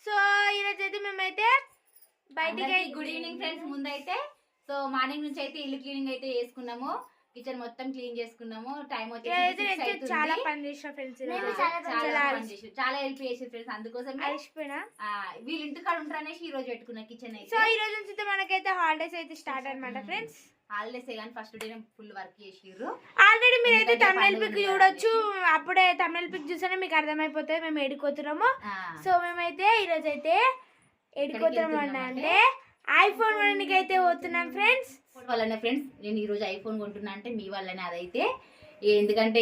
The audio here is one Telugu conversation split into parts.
సో ఈరోజు అయితే మేమైతే బయటికి గుడ్ ఈవినింగ్ ఫ్రెండ్స్. ముందైతే సో మార్నింగ్ నుంచి అయితే ఇల్లు క్లీనింగ్ అయితే చేసుకున్నాము. కిచెన్ మొత్తం క్లీన్ చేసుకున్నాము. టైం వచ్చేసి చాలా పని చేసిన ఫ్రెండ్స్, చాలా హెల్ప్ చేసారు ఫ్రెండ్స్. అందుకోసం వీళ్ళు ఇంటికాడ ఉంటారనేసి ఈ రోజు పెట్టుకున్నా కిచెన్ అయితే. సో ఈ రోజు నుంచి మనకైతే హాలిడేస్ అయితే స్టార్ట్ అన్నమాట ఫ్రెండ్స్. హాలిడేస్ కానీ ఫస్ట్ డే ఫుల్ వర్క్ చేసిర్రు. ఆల్రెడీ మీరైతే తమిళ పిక్ చూడొచ్చు. అప్పుడే తమిళ పిక్ చూస్తేనే మీకు అర్థమైపోతుంది మేము ఏడుకోతున్నాము. సో మేమైతే ఈరోజు అయితే ఏడుకోతున్నాం అంటే ఐఫోన్ కొనడానికి అయితే పోతున్నాం ఫ్రెండ్స్. వల్లనే ఫ్రెండ్స్ నేను ఈ రోజు ఐఫోన్ కొంటున్నా అంటే మీ వల్లనే. అదైతే ఎందుకంటే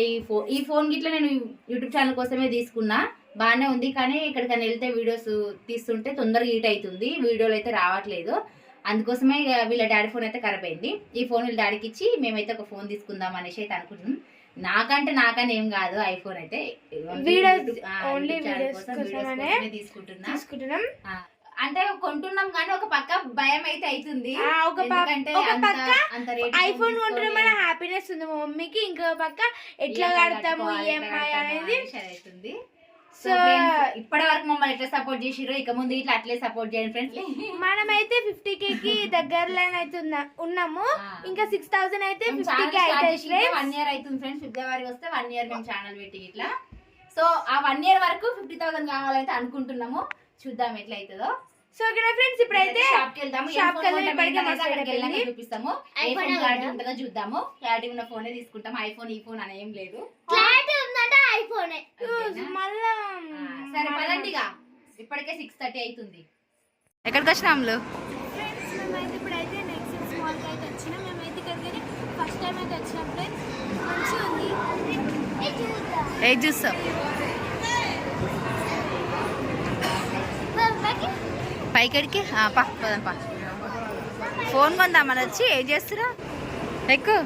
ఈ ఫోన్ గిట్లా నేను యూట్యూబ్ ఛానల్ కోసమే తీసుకున్నా. బాగానే ఉంది కానీ ఎక్కడికైనా వెళ్తే వీడియోస్ తీస్తుంటే తొందరగా హీట్ అవుతుంది, వీడియోలు అయితే రావట్లేదు. అందుకోసమే వీళ్ళ డాడీ ఫోన్ అయితే ఖరాబ్ అయింది. ఈ ఫోన్ వీళ్ళ డాడీకి ఇచ్చి మేమైతే ఒక ఫోన్ తీసుకుందాం అనేసి అయితే అనుకుంటున్నాం. నాకని ఏం కాదు, ఐఫోన్ అయితే తీసుకుంటున్నాం. అంటే కొంటున్నాం కానీ ఒక పక్క భయం అయితే అవుతుంది. ఐఫోన్ కొంటున్నాం మన హ్యాపీనెస్ ఉంది మా మమ్మీకి, ఇంకో పక్క ఎట్లా కడతాము ఈఎంఐ అనేది అవుతుంది. సో ఇప్పటి వరకు మమ్మల్ని ఎట్లా సపోర్ట్ చేసిరో ఇక ముందు ఇట్లా అట్లే సపోర్ట్ చేయండి ఫ్రెండ్స్. మనమైతే 50K కి దగ్గరలో అయితే ఉన్నాము. ఇంకా 6,000 అయితే 50K అయితే 1 year అవుతుంది ఫ్రెండ్స్. ఫిబ్రవరి వస్తే 1 year మేము ఛానల్ పెట్టి ఇట్లా. సో ఆ 1 year వరకు 50,000 కావాలైతే అనుకుంటున్నాము. చూద్దాం ఎట్లా అవుతుందో. సో ఓకేనా ఫ్రెండ్స్, ఇప్పుడైతే షాప్కి వెళ్దాము. చూపిస్తాము. ఐఫోన్ క్లారిటీ ఉంటుందో చూద్దాము. క్లారిటీ ఉన్న ఫోనే తీసుకుంటాం. ఐఫోన్ ఈ ఫోన్ అని ఏం లేదు. సరే పదండిగా, ఇప్పటికే 6:30 అవుతుంది. ఎక్కడికి వచ్చినాంలు ఫ్రెండ్స్? మేమైతే ఇప్పుడైతే నెక్స్ట్ మాల్కి అయితే వచ్చినాం. మేమైతే ఇక్కడికి ఫస్ట్ టైం అయితే వచ్చినాం ఫ్రెండ్స్. మంచిగా ఉంది. ఏది చూస్తాం? పైకడికి పదం పా. ఫోన్ కొందామని వచ్చి ఏం చేస్తురా? ఎక్కు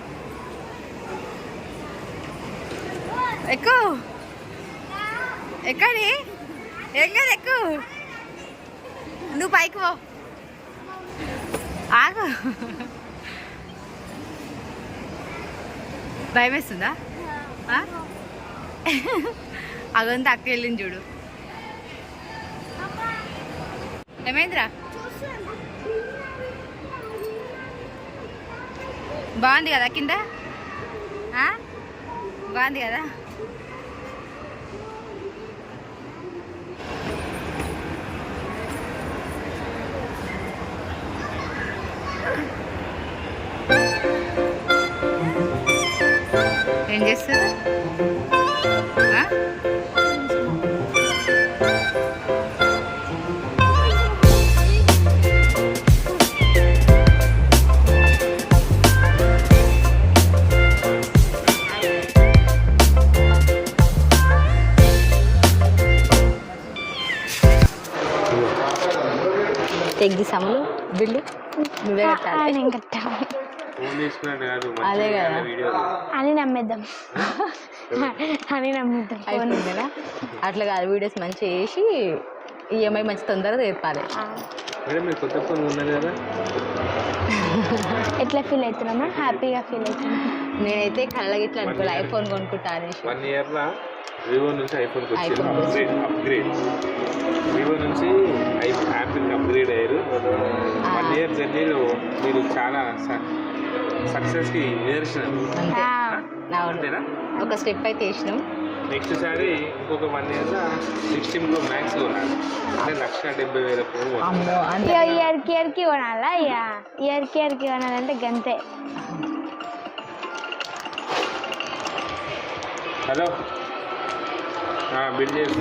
ఎక్కు ఎక్కడి ఏం కాదు, ఎక్కు. నువ్వు పైకి పో, ఆగు. భయం వేస్తుందా? అదంతా అక్క వెళ్ళింది చూడు. ఏమైందిరా? బాగుంది కదా కింద? బాగుంది కదా? ఏం చేస్తారు? ఎగ్గిసాములు బిల్లు నువ్వే కట్టాలి. అదే కదా అని నమ్మేద్దాం అయిపోయింది కదా. అట్లా కాదు, వీడియోస్ మంచిగా చేసి ఈఎంఐ మంచి తొందరగా తీర్పాలి. ఎట్లా ఫీల్ అవుతున్నామా? హ్యాపీగా ఫీల్ అవుతున్నా. నేనైతే కళ్ళకి ఇట్లా అనుకోలే ఐఫోన్ కొనుక్కుంటా అనేసి. 1 year వివో నుంచి ఐఫోన్ అప్గ్రేడ్, వివో నుంచి యాపిల్ అప్గ్రేడ్ అయ్యారు. 1 year జర్నీలో మీరు చాలా సక్సెస్కి నిదర్శనం. అంతేనా? ఒక స్టెప్ అయితే వేసినాం. నెక్స్ట్ సారి ఇంకొక 1 year 16 Pro Max కొనాలి. అంటే 1,70,000 ఫోన్. ఇయర్కి కొనాలా? ఇయర్కి కొనాలంటే గంతే. హలో, బిల్ చేసి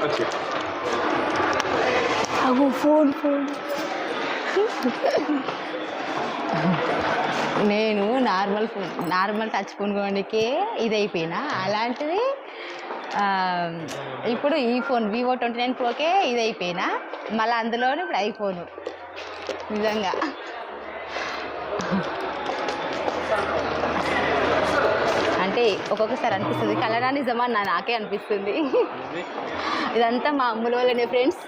వచ్చి ఫోన్ నేను నార్మల్ టచ్ ఫోన్ కొనడానికే ఇది అయిపోయినా, అలాంటిది ఇప్పుడు ఈ ఫోన్ వివో 29 Proకే ఇది అయిపోయినా, మళ్ళీ అందులోనే ఇప్పుడు ఐఫోను. నిజంగా అంటే ఒక్కొక్కసారి అనిపిస్తుంది కలరా నిజమా నాకే అనిపిస్తుంది. ఇదంతా మా అమ్ముల వల్లనే ఫ్రెండ్స్.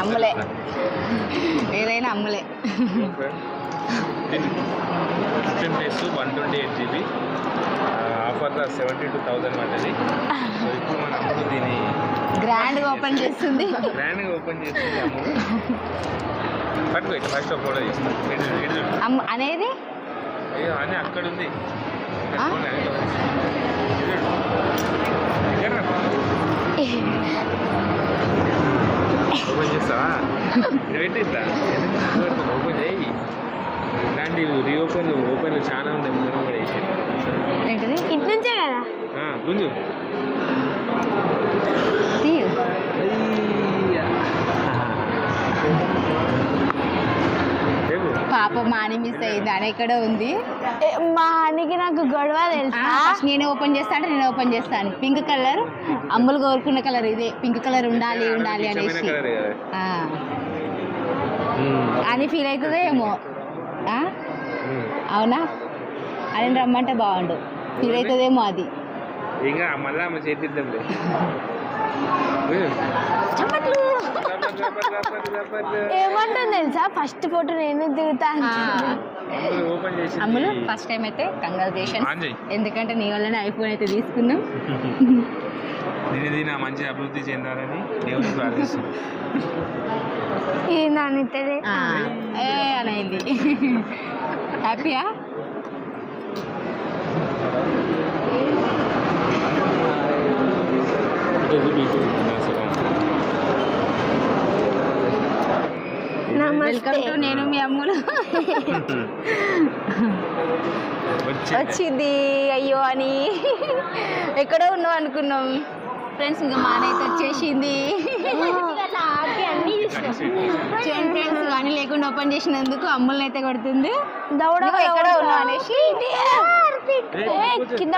అమ్ములే, ఏదైనా అమ్ములే. 15 days 128 GB ఆఫర్ 72,000 పడ్డది. సో ఇప్పుడు మన అమ్ముడు దీన్ని గ్రాండ్గా ఓపెన్ చేస్తుంది. గ్రాండ్గా ఓపెన్ చేస్తుంది అమ్ముడు. పట్టుకో ఫస్ట్ ఆఫ్ ఫోటో చేస్తాను అనేది అయ్యో అని అక్కడ ఉంది. ఓపెన్ చేస్తావా? పెట్టిస్తా ఓపెన్ చేయి. ఇలాంటి ఓపెన్లు చాలా ఉన్నాయి. మనం కూడా ఏంటిది ఇటు నుంచే కదా గుంజు పాప మాని మిస్ అయింది. అని ఎక్కడ ఉంది మా అనికి నాకు గొడవ తెలుసా. నేనే ఓపెన్ చేస్తా అంటే నేను ఓపెన్ చేస్తాను. పింక్ కలర్ అమ్ములు కోరుకున్న కలర్ ఇదే. పింక్ కలర్ ఉండాలి ఉండాలి అనేసి అని ఫీల్ అవుతుందో ఏమో. అవునా అని రమ్మంటే బాగుండు. ఫీల్ అవుతుందేమో అది. ఇంకా మళ్ళా ఆమె చేతిద్దాం. ఏమంటుంది తెలుసా, ఫస్ట్ ఫోటో నేను దిగుతా. అమ్ములు ఫస్ట్ టైం అయితే కంగ్రాచులేషన్. ఎందుకంటే నీ వల్లనే ఐఫోన్ అయితే తీసుకున్నాం. దీని మంచి అభివృద్ధి చెందాలని దేవుని ప్రార్థిస్తున్నాం. అనేది హ్యాపీయా? వెల్కమ్ టు నేను మీ అమ్ములు. వచ్చింది అయ్యో అని ఎక్కడో ఉన్నావు అనుకున్నాం ఫ్రెండ్స్. ఇంకా మానైతే వచ్చేసింది. ఫ్రెండ్స్ కానీ లేకుండా ఓపెన్ చేసినందుకు అమ్ముల్ని అయితే కొడుతుంది. ఎక్కడో ఉన్నావు అనేసి కింద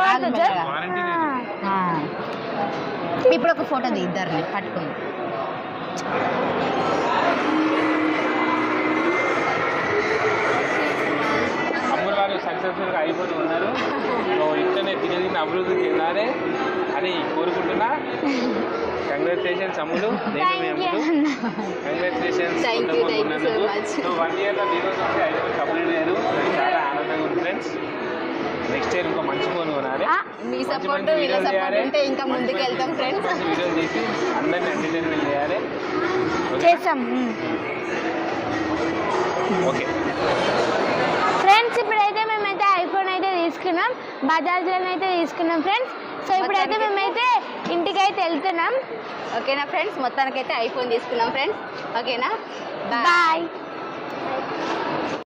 ఇప్పుడు ఒక ఫోటో ఇద్దరిని పట్టుకుంది. సక్సెస్ఫుల్గా అయిపోయి ఉన్నారు. ఇట్లనే తిరిగి అభివృద్ధి చెందాలి అని కోరుకుంటున్నా. కంగ్రాచులేషన్స్ అమ్ములు. కంగ్రాచులేషన్స్. 1 yearలో ఈరోజు వచ్చి ఐఫోన్ కంప్లీట్ అయ్యారు. చాలా ఆనందంగా ఉంది ఫ్రెండ్స్. నెక్స్ట్ ఇయర్ ఇంకో మంచి ఫోన్ కొనాలి. మీ సపోర్ట్ వీళ్ళ సపోర్ట్ ఉంటే ఇంకా ముందుకు వెళ్తాం ఫ్రెండ్స్. వీడియోలు చేసి అందరినీ ఎంటర్టైన్మెంట్ చేయాలి. చేస్తాం. ఓకే ఫ్రెండ్స్, ఇప్పుడైతే మేమైతే ఐఫోన్ అయితే తీసుకున్నాం. బజాజ్లోనే అయితే తీసుకున్నాం ఫ్రెండ్స్. సో ఇప్పుడైతే మేమైతే ఇంటికి అయితే వెళ్తున్నాం. ఓకేనా ఫ్రెండ్స్? మొత్తానికైతే ఐఫోన్ తీసుకున్నాం ఫ్రెండ్స్. ఓకేనా? బాయ్.